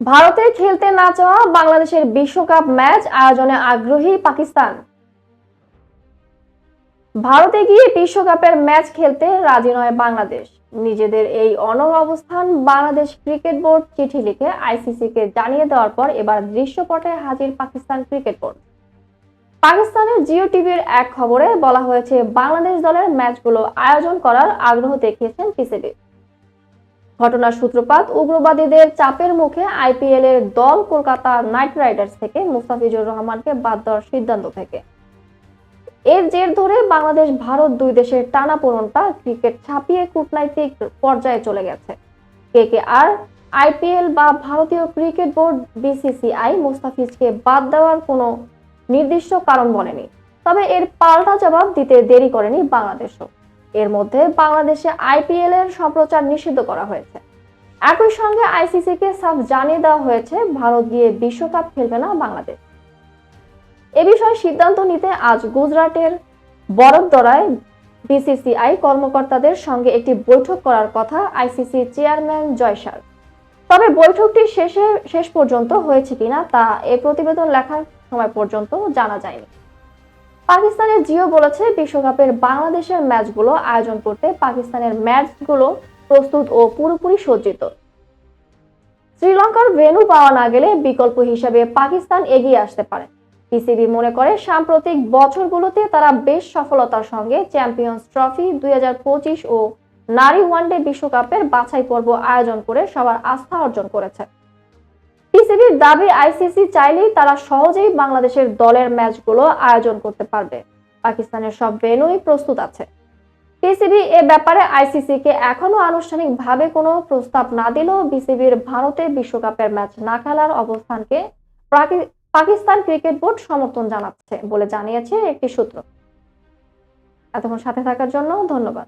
ভারতে খেলতে না চাওয়া বাংলাদেশের বিশ্বকাপ ম্যাচ আয়োজনে আগ্রহী পাকিস্তান। ভারতে গিয়ে বিশ্বকাপের ম্যাচ খেলতে রাজি নয় বাংলাদেশ। নিজেদের এই অনড় অবস্থান বাংলাদেশ ক্রিকেট বোর্ড চিঠি লিখে আইসিসিকে জানিয়ে দেওয়ার পর এবার দৃশ্যপটে হাজির পাকিস্তান ক্রিকেট বোর্ড। পাকিস্তানের জিও টিভির এক খবরে বলা হয়েছে, বাংলাদেশ দলের ম্যাচগুলো আয়োজন করার আগ্রহ দেখিয়েছেন পিসিবি। ঘটনার সূত্রপাত উগ্রবাদীদের চাপের মুখে আইপিএল এর দল কলকাতা নাইট রাইডার্স থেকে মুস্তাফিজুর রহমানকে বাদ দেওয়ার সিদ্ধান্ত থেকে। এর জের ধরে বাংলাদেশ ভারত দুই দেশের টানাপোড়েনটা ক্রিকেট ছাপিয়ে কূটনৈতিক পর্যায়ে চলে গেছে। কেকেআর, আইপিএল বা ভারতীয় ক্রিকেট বোর্ড বিসিসিআই মুস্তাফিজকে বাদ দেওয়ার কোনো নির্দিষ্ট কারণ বলেনি, তবে এর পাল্টা জবাব দিতে দেরি করেনি বাংলাদেশও। এর মধ্যে বাংলাদেশে আইপিএল এর সম্প্রচার নিষিদ্ধ করা হয়েছে। একই সঙ্গে আইসিসিকে সাফ জানিয়ে দেওয়া হয়েছে, ভারত গিয়ে বিশ্বকাপ খেলবে না বাংলাদেশ। এ বিষয়ে সিদ্ধান্ত নিতে আজ গুজরাটের বড়োদরায় বিসিসিআই কর্মকর্তাদের সঙ্গে একটি বৈঠক করার কথা আইসিসি চেয়ারম্যান জয়সার। তবে বৈঠকটি শেষ পর্যন্ত হয়েছে কিনা তা এই প্রতিবেদন লেখার সময় পর্যন্ত জানা যায়নি। পাকিস্তানের জিও বলেছে, বিশ্বকাপের বাংলাদেশের ম্যাচগুলো আয়োজন করতে পাকিস্তানের ম্যাচগুলো প্রস্তুত ও পুরোপুরি সজ্জিত। শ্রীলঙ্কার ভেন্যু পাওয়া না গেলে বিকল্প হিসেবে পাকিস্তান এগিয়ে আসতে পারে। পিসিবি মনে করে, সাম্প্রতিক বছরগুলোতে তারা বেশ সফলতার সঙ্গে চ্যাম্পিয়ন্স ট্রফি 2025 ও নারী ওয়ানডে বিশ্বকাপের বাছাই পর্ব আয়োজন করে সবার আস্থা অর্জন করেছে। পিসিবির দাবি, আইসিসি চাইলেই তারা সহজেই বাংলাদেশের দলের ম্যাচগুলো আয়োজন করতে পারবে। পাকিস্তানের সব ভেন্যুই প্রস্তুত আছে। পিসিবি এ ব্যাপারে আইসিসিকে এখনো আনুষ্ঠানিকভাবে কোনো প্রস্তাব না দিলেও বিসিবির ভারতে বিশ্বকাপের ম্যাচ না খেলার অবস্থানকে পাকিস্তান ক্রিকেট বোর্ড সমর্থন জানাচ্ছে বলে জানিয়েছে একটি সূত্র। এতক্ষণ সাথে থাকার জন্য ধন্যবাদ।